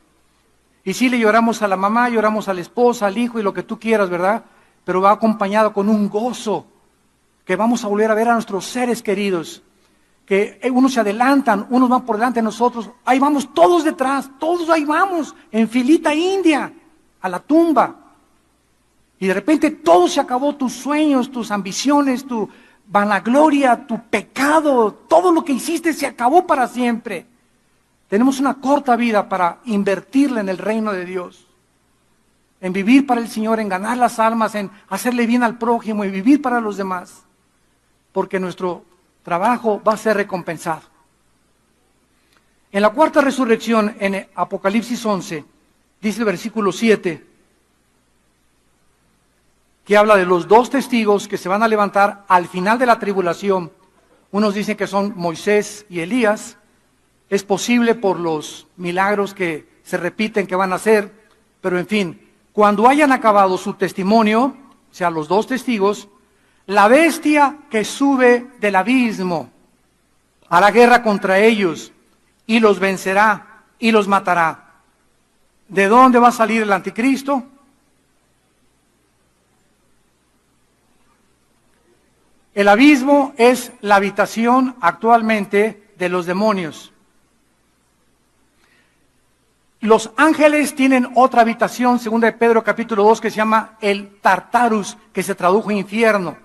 Y sí, le lloramos a la mamá, lloramos a la esposa, al hijo y lo que tú quieras, ¿verdad? Pero va acompañado con un gozo, que vamos a volver a ver a nuestros seres queridos, que unos se adelantan, unos van por delante de nosotros, ahí vamos todos detrás, todos ahí vamos, en filita india, a la tumba. Y de repente todo se acabó, tus sueños, tus ambiciones, tu vanagloria, tu pecado, todo lo que hiciste se acabó para siempre. Tenemos una corta vida para invertirla en el reino de Dios, en vivir para el Señor, en ganar las almas, en hacerle bien al prójimo y vivir para los demás, porque nuestro trabajo va a ser recompensado. En la cuarta resurrección, en Apocalipsis 11, dice el versículo 7, que habla de los dos testigos que se van a levantar al final de la tribulación. Unos dicen que son Moisés y Elías. Es posible por los milagros que se repiten que van a hacer, pero en fin, cuando hayan acabado su testimonio, o sea, los dos testigos, la bestia que sube del abismo hará guerra contra ellos y los vencerá y los matará. ¿De dónde va a salir el anticristo? El abismo es la habitación actualmente de los demonios. Los ángeles tienen otra habitación, según de Pedro capítulo 2, que se llama el Tartarus, que se tradujo infierno.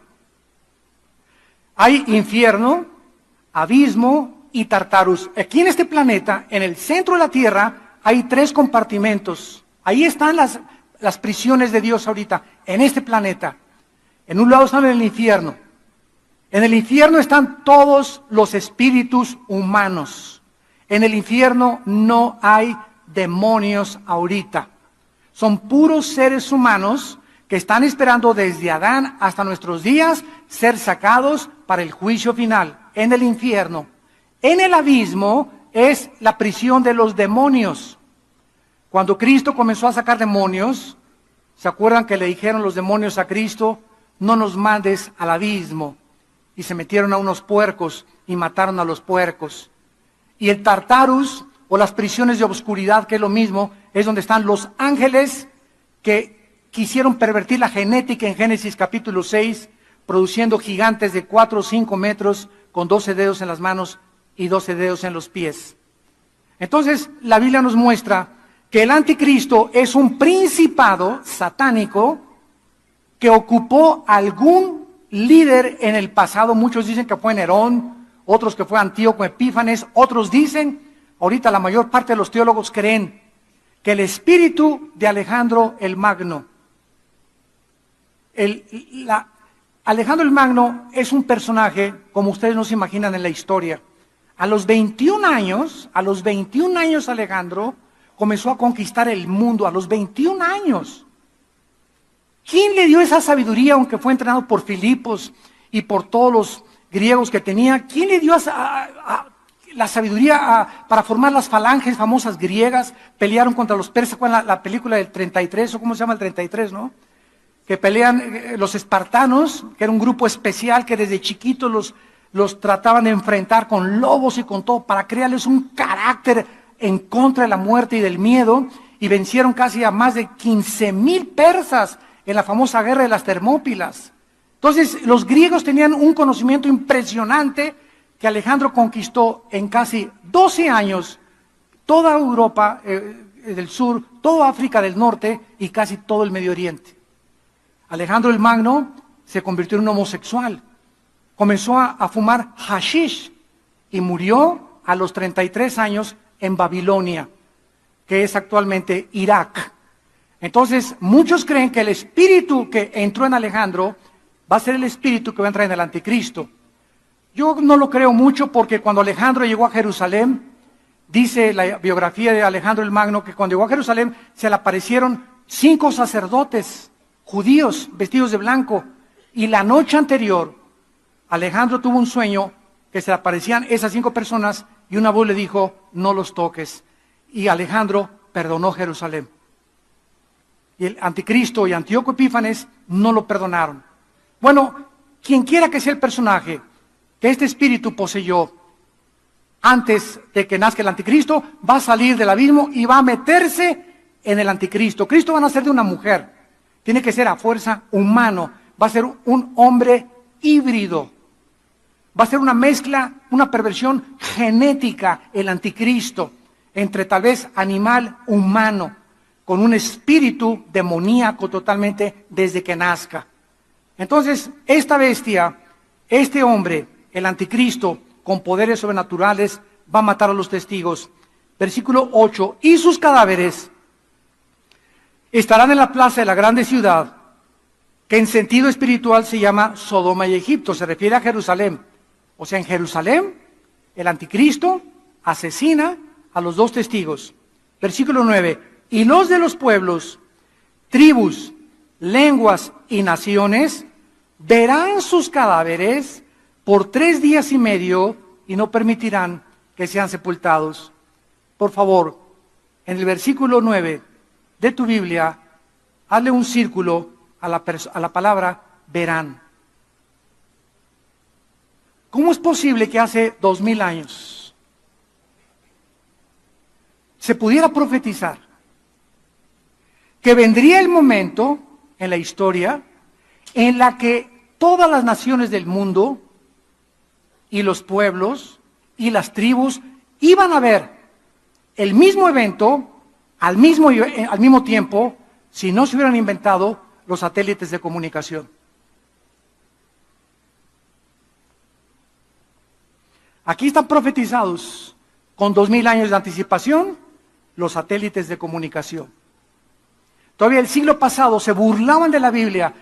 Hay infierno, abismo y Tartarus. Aquí en este planeta, en el centro de la Tierra, hay 3 compartimentos. Ahí están las prisiones de Dios ahorita, en este planeta. En un lado están en el infierno. En el infierno están todos los espíritus humanos. En el infierno no hay demonios ahorita. Son puros seres humanos que están esperando desde Adán hasta nuestros días ser sacados para el juicio final en el infierno. En el abismo es la prisión de los demonios. Cuando Cristo comenzó a sacar demonios, ¿se acuerdan que le dijeron los demonios a Cristo? No nos mandes al abismo. Y se metieron a unos puercos y mataron a los puercos. Y el Tartarus o las prisiones de obscuridad, que es lo mismo, es donde están los ángeles que quisieron pervertir la genética en Génesis capítulo 6, produciendo gigantes de 4 o 5 metros con 12 dedos en las manos y 12 dedos en los pies. Entonces, la Biblia nos muestra que el anticristo es un principado satánico que ocupó algún líder en el pasado. Muchos dicen que fue Nerón, otros que fue Antíoco Epífanes, otros dicen, ahorita la mayor parte de los teólogos creen, que el espíritu de Alejandro el Magno, Alejandro el Magno es un personaje, como ustedes no se imaginan en la historia. A los 21 años Alejandro comenzó a conquistar el mundo, a los 21 años. ¿Quién le dio esa sabiduría, aunque fue entrenado por Filipos y por todos los griegos que tenía? ¿Quién le dio la sabiduría para formar las falanges famosas griegas? Pelearon contra los persas, con la película del 33, o cómo se llama el 33, ¿no? Que pelean los espartanos, que era un grupo especial que desde chiquitos los trataban de enfrentar con lobos y con todo, para crearles un carácter en contra de la muerte y del miedo, y vencieron casi a más de 15,000 persas en la famosa guerra de las Termópilas. Entonces, los griegos tenían un conocimiento impresionante que Alejandro conquistó en casi 12 años, toda Europa del sur, toda África del norte y casi todo el Medio Oriente. Alejandro el Magno se convirtió en un homosexual, comenzó a fumar hashish y murió a los 33 años en Babilonia, que es actualmente Irak. Entonces, muchos creen que el espíritu que entró en Alejandro va a ser el espíritu que va a entrar en el anticristo. Yo no lo creo mucho, porque cuando Alejandro llegó a Jerusalén, dice la biografía de Alejandro el Magno, que cuando llegó a Jerusalén se le aparecieron 5 sacerdotes judíos vestidos de blanco, y la noche anterior Alejandro tuvo un sueño que se le aparecían esas 5 personas y una voz le dijo: no los toques, y Alejandro perdonó Jerusalén. Y el anticristo y Antíoco Epífanes no lo perdonaron. Bueno, quien quiera que sea el personaje que este espíritu poseyó antes de que nazca el anticristo, va a salir del abismo y va a meterse en el anticristo. Cristo va a nacer de una mujer, tiene que ser a fuerza humano, va a ser un hombre híbrido, va a ser una mezcla, una perversión genética, el anticristo, entre tal vez animal, humano, con un espíritu demoníaco totalmente desde que nazca. Entonces, esta bestia, este hombre, el anticristo, con poderes sobrenaturales, va a matar a los testigos. Versículo 8, y sus cadáveres estarán en la plaza de la grande ciudad, que en sentido espiritual se llama Sodoma y Egipto, se refiere a Jerusalén. O sea, en Jerusalén, el anticristo asesina a los 2 testigos. Versículo 9, y los de los pueblos, tribus, lenguas y naciones verán sus cadáveres por 3 días y medio y no permitirán que sean sepultados. Por favor, en el versículo 9 de tu Biblia, hazle un círculo a la palabra verán. ¿Cómo es posible que hace 2000 años se pudiera profetizar que vendría el momento en la historia en la que todas las naciones del mundo y los pueblos y las tribus iban a ver el mismo evento al mismo tiempo, si no se hubieran inventado los satélites de comunicación? Aquí están profetizados con 2000 años de anticipación los satélites de comunicación. Todavía el siglo pasado se burlaban de la Biblia.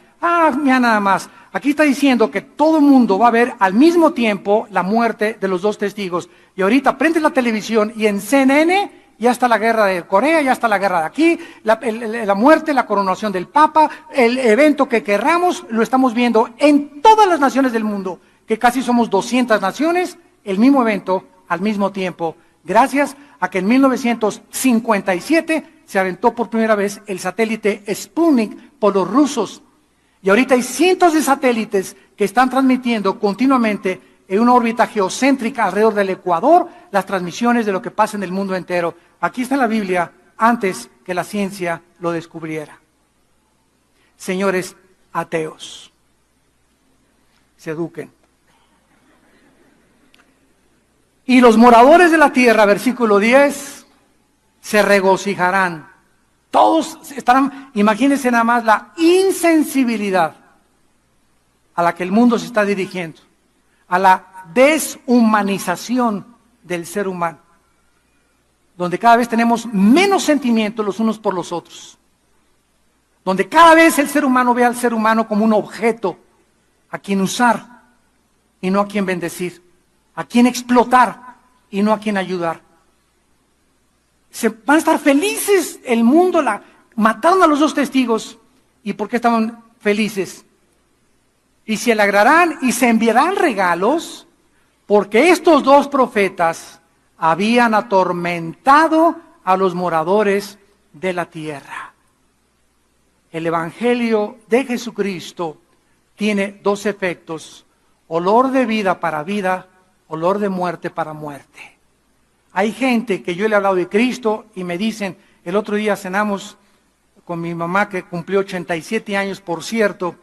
Mira nada más, aquí está diciendo que todo el mundo va a ver al mismo tiempo la muerte de los 2 testigos. Y ahorita prende la televisión y en CNN ya está la guerra de Corea, ya está la guerra de aquí, la muerte, la coronación del Papa, el evento que querramos, lo estamos viendo en todas las naciones del mundo, que casi somos 200 naciones, el mismo evento al mismo tiempo, gracias a que en 1957 se aventó por primera vez el satélite Sputnik por los rusos. Y ahorita hay cientos de satélites que están transmitiendo continuamente en una órbita geocéntrica alrededor del ecuador las transmisiones de lo que pasa en el mundo entero. Aquí está en la Biblia, antes que la ciencia lo descubriera. Señores ateos, se eduquen. Y los moradores de la tierra, versículo 10, se regocijarán. Todos estarán, imagínense nada más la insensibilidad a la que el mundo se está dirigiendo, a la deshumanización del ser humano, donde cada vez tenemos menos sentimientos los unos por los otros, donde cada vez el ser humano ve al ser humano como un objeto a quien usar y no a quien bendecir, a quien explotar y no a quien ayudar. Se van a estar felices el mundo, mataron a los 2 testigos. ¿Y por qué estaban felices? Y se alegrarán y se enviarán regalos, porque estos 2 profetas habían atormentado a los moradores de la tierra. El Evangelio de Jesucristo tiene 2 efectos: olor de vida para vida, olor de muerte para muerte. Hay gente que yo le he hablado de Cristo y me dicen, el otro día cenamos con mi mamá que cumplió 87 años, por cierto,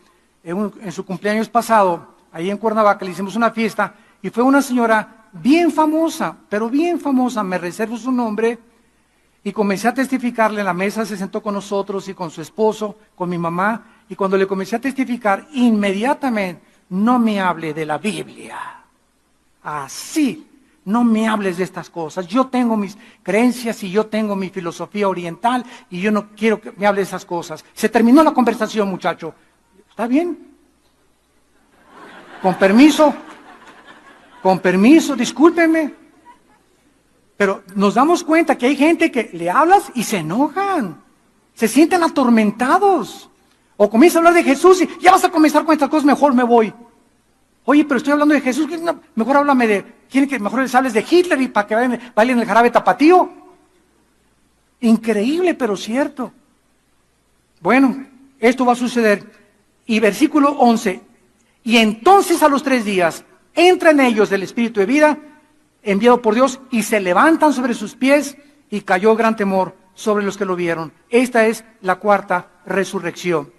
en su cumpleaños pasado, ahí en Cuernavaca le hicimos una fiesta y fue una señora bien famosa, pero bien famosa, me reservo su nombre, y comencé a testificarle en la mesa, se sentó con nosotros y con su esposo, con mi mamá, y cuando le comencé a testificar, inmediatamente, no me hable de la Biblia, así. No me hables de estas cosas. Yo tengo mis creencias y yo tengo mi filosofía oriental y yo no quiero que me hable de esas cosas. Se terminó la conversación, muchacho. ¿Está bien? Con permiso, discúlpenme. Pero nos damos cuenta que hay gente que le hablas y se enojan. Se sienten atormentados. O comienza a hablar de Jesús y ya vas a comenzar con estas cosas, mejor me voy. Oye, pero estoy hablando de Jesús, no, mejor háblame ¿quieren que mejor les hables de Hitler y para que bailen el jarabe tapatío? Increíble, pero cierto. Bueno, esto va a suceder. Y versículo 11, y entonces a los 3 días entra en ellos el Espíritu de vida, enviado por Dios, y se levantan sobre sus pies, y cayó gran temor sobre los que lo vieron. Esta es la 4ª resurrección.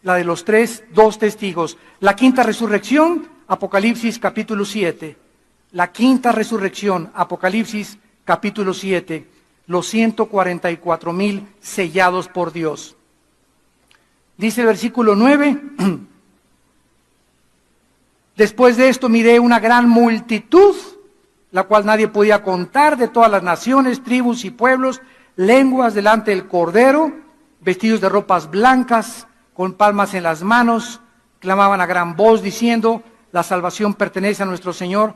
La de los 2 testigos. La 5ª resurrección, Apocalipsis capítulo 7. La 5ª resurrección, Apocalipsis capítulo 7. Los 144,000 sellados por Dios. Dice el versículo 9. Después de esto miré una gran multitud, la cual nadie podía contar, de todas las naciones, tribus y pueblos, lenguas delante del Cordero, vestidos de ropas blancas, con palmas en las manos, clamaban a gran voz diciendo, la salvación pertenece a nuestro Señor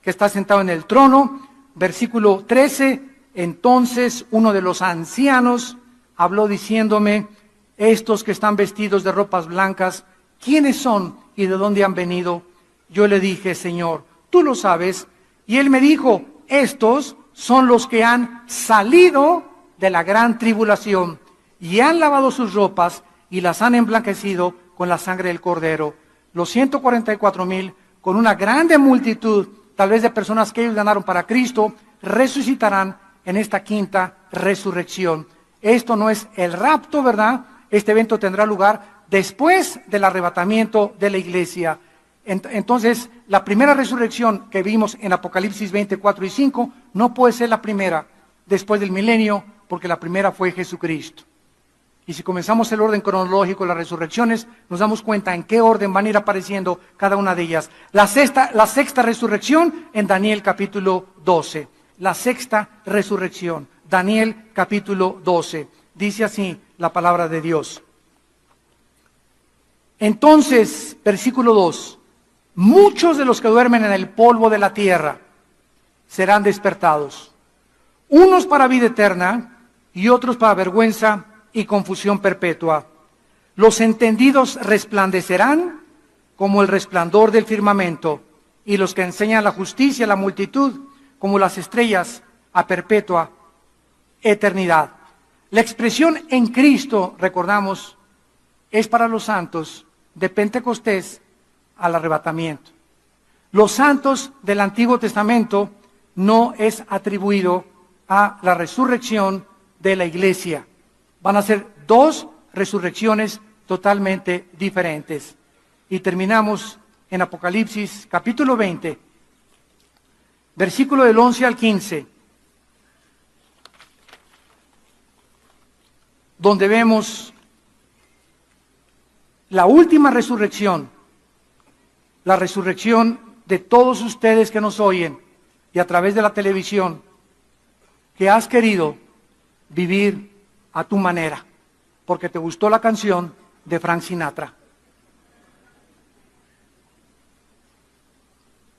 que está sentado en el trono. Versículo 13, entonces uno de los ancianos habló diciéndome, estos que están vestidos de ropas blancas, ¿quiénes son y de dónde han venido? Yo le dije, Señor, tú lo sabes. Y él me dijo, estos son los que han salido de la gran tribulación y han lavado sus ropas y las han emblanquecido con la sangre del Cordero. Los 144,000, con una grande multitud, tal vez de personas que ellos ganaron para Cristo, resucitarán en esta 5ª resurrección. Esto no es el rapto, ¿verdad? Este evento tendrá lugar después del arrebatamiento de la iglesia. Entonces, la primera resurrección que vimos en Apocalipsis 24 y 5 no puede ser la primera después del milenio, porque la primera fue Jesucristo. Y si comenzamos el orden cronológico de las resurrecciones, nos damos cuenta en qué orden van a ir apareciendo cada una de ellas. La sexta resurrección en Daniel capítulo 12. La 6ª resurrección, Daniel capítulo 12. Dice así la palabra de Dios. Entonces, versículo 2, muchos de los que duermen en el polvo de la tierra serán despertados, unos para vida eterna y otros para vergüenza y confusión perpetua. Los entendidos resplandecerán como el resplandor del firmamento, y los que enseñan la justicia a la multitud como las estrellas a perpetua eternidad. La expresión en Cristo, recordamos, es para los santos de Pentecostés al arrebatamiento. Los santos del Antiguo Testamento no es atribuido a la resurrección de la iglesia. Van a ser dos resurrecciones totalmente diferentes. Y terminamos en Apocalipsis capítulo 20, versículo del 11 al 15, donde vemos la última resurrección, la resurrección de todos ustedes que nos oyen y a través de la televisión, que has querido vivir a tu manera, porque te gustó la canción de Frank Sinatra.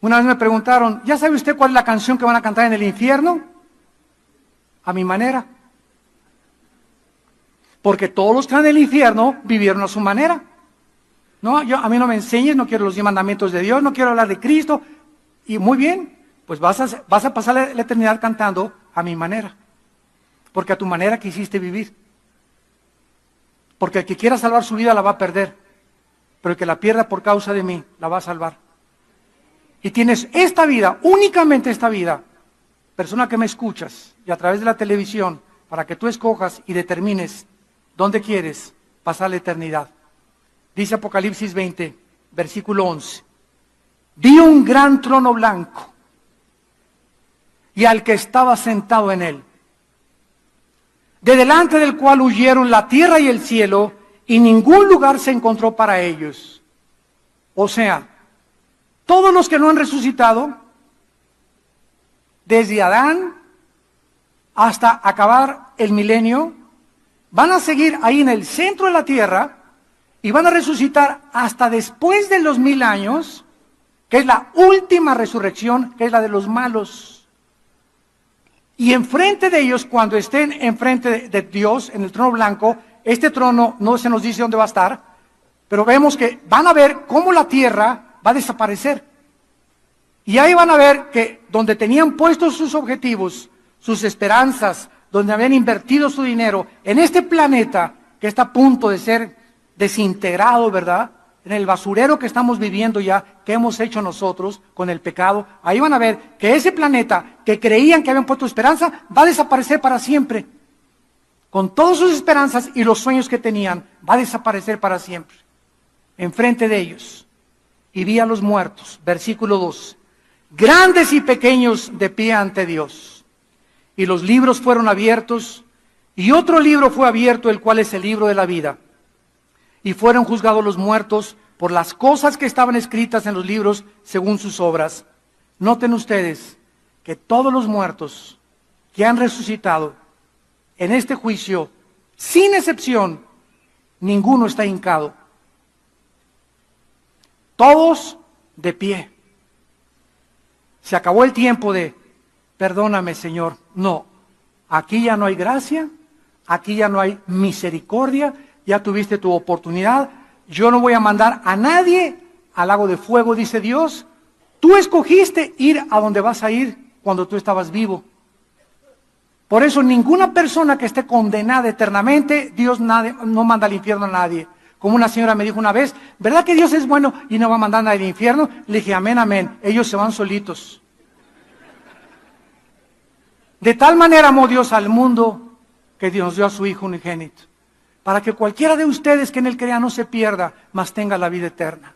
Una vez me preguntaron, ¿ya sabe usted cuál es la canción que van a cantar en el infierno? A mi manera. Porque todos los que están en el infierno vivieron a su manera. No, a mí no me enseñes, no quiero los 10 mandamientos de Dios, no quiero hablar de Cristo. Y muy bien, pues vas a pasar la eternidad cantando a mi manera. Porque a tu manera quisiste vivir. Porque el que quiera salvar su vida la va a perder. Pero el que la pierda por causa de mí, la va a salvar. Y tienes esta vida, únicamente esta vida, persona que me escuchas, y a través de la televisión, para que tú escojas y determines dónde quieres pasar la eternidad. Dice Apocalipsis 20, versículo 11. Vi un gran trono blanco, y al que estaba sentado en él, de delante del cual huyeron la tierra y el cielo, y ningún lugar se encontró para ellos. O sea, todos los que no han resucitado, desde Adán hasta acabar el milenio, van a seguir ahí en el centro de la tierra y van a resucitar hasta después de los 1000 años, que es la última resurrección, que es la de los malos. Y enfrente de ellos, cuando estén enfrente de Dios, en el trono blanco, este trono no se nos dice dónde va a estar, pero vemos que van a ver cómo la tierra va a desaparecer. Y ahí van a ver que donde tenían puestos sus objetivos, sus esperanzas, donde habían invertido su dinero, en este planeta que está a punto de ser desintegrado, ¿verdad? En el basurero que estamos viviendo ya, que hemos hecho nosotros con el pecado, ahí van a ver que ese planeta que creían que habían puesto esperanza, va a desaparecer para siempre. Con todas sus esperanzas y los sueños que tenían, va a desaparecer para siempre. Enfrente de ellos. Y vi a los muertos, versículo 2, grandes y pequeños de pie ante Dios. Y los libros fueron abiertos, y otro libro fue abierto, el cual es el libro de la vida. Y fueron juzgados los muertos por las cosas que estaban escritas en los libros según sus obras. Noten ustedes que todos los muertos que han resucitado en este juicio, sin excepción, ninguno está hincado. Todos de pie. Se acabó el tiempo de, perdóname Señor. No, aquí ya no hay gracia, aquí ya no hay misericordia, ya tuviste tu oportunidad. Yo no voy a mandar a nadie al lago de fuego, dice Dios. Tú escogiste ir a donde vas a ir cuando tú estabas vivo. Por eso ninguna persona que esté condenada eternamente, Dios no manda al infierno a nadie. Como una señora me dijo una vez, ¿verdad que Dios es bueno y no va a mandar a nadie al infierno? Le dije, amén, amén, ellos se van solitos. De tal manera amó Dios al mundo que Dios dio a su Hijo unigénito, para que cualquiera de ustedes que en Él crea no se pierda, mas tenga la vida eterna.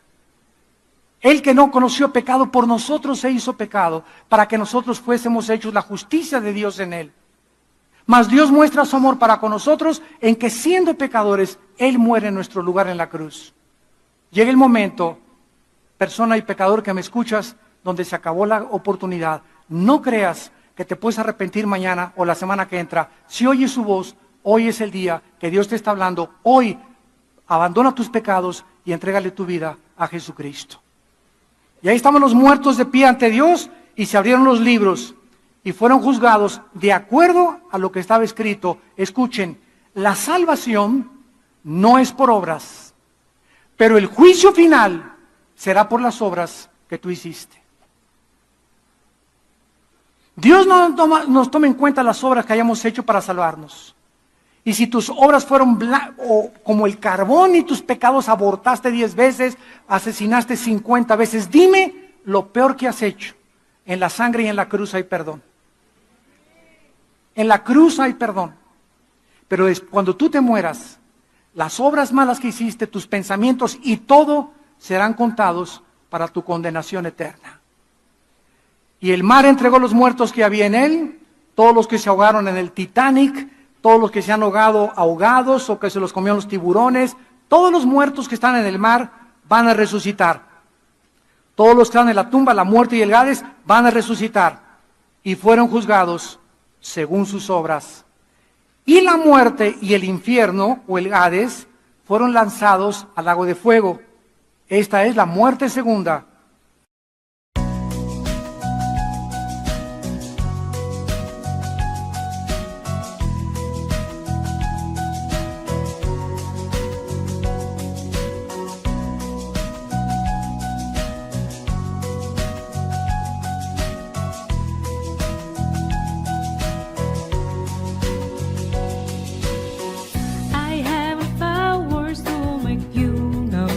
Él que no conoció pecado, por nosotros se hizo pecado, para que nosotros fuésemos hechos la justicia de Dios en Él. Mas Dios muestra su amor para con nosotros en que siendo pecadores, Él muere en nuestro lugar en la cruz. Llega el momento, persona y pecador que me escuchas, donde se acabó la oportunidad. No creas que te puedes arrepentir mañana o la semana que entra. Si oyes su voz, hoy es el día que Dios te está hablando. Hoy abandona tus pecados y entrégale tu vida a Jesucristo. Y ahí estamos los muertos de pie ante Dios y se abrieron los libros y fueron juzgados de acuerdo a lo que estaba escrito. Escuchen, la salvación no es por obras, pero el juicio final será por las obras que tú hiciste. Dios no nos toma en cuenta las obras que hayamos hecho para salvarnos. Y si tus obras fueron como el carbón y tus pecados abortaste 10 veces, asesinaste 50 veces, dime lo peor que has hecho, en la sangre y en la cruz hay perdón. En la cruz hay perdón. Pero cuando tú te mueras, las obras malas que hiciste, tus pensamientos y todo serán contados para tu condenación eterna. Y el mar entregó los muertos que había en él, todos los que se ahogaron en el Titanic, todos los que se han ahogado ahogados o que se los comieron los tiburones, todos los muertos que están en el mar van a resucitar. Todos los que están en la tumba, la muerte y el Hades, van a resucitar. Y fueron juzgados según sus obras. Y la muerte y el infierno, o el Hades, fueron lanzados al lago de fuego. Esta es la muerte segunda. I haven't found words to make you know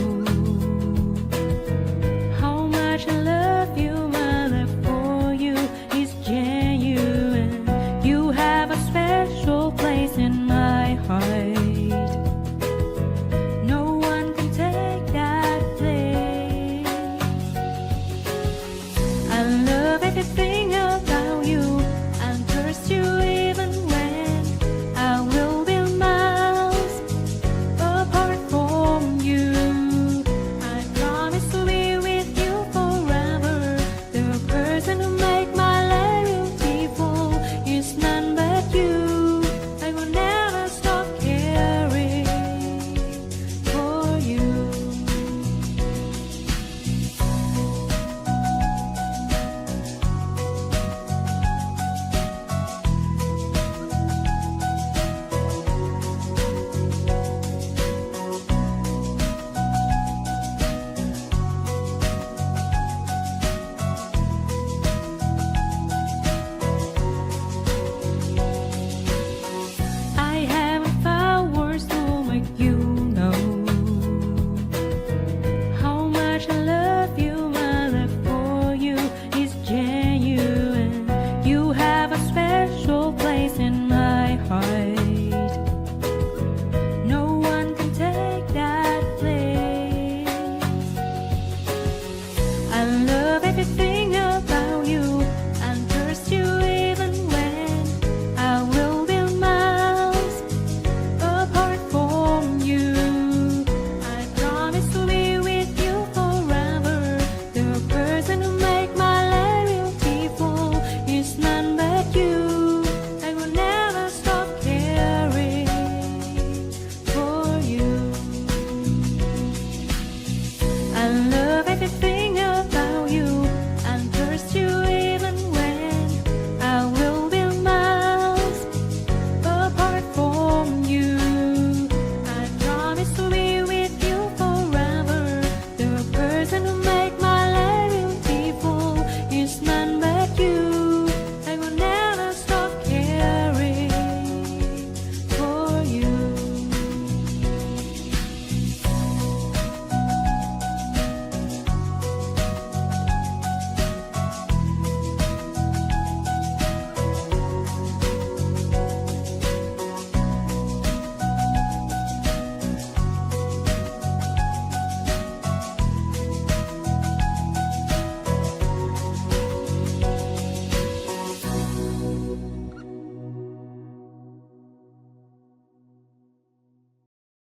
how much I love you. My love for you is genuine. You have a special place in my heart. No one can take that place. I love everything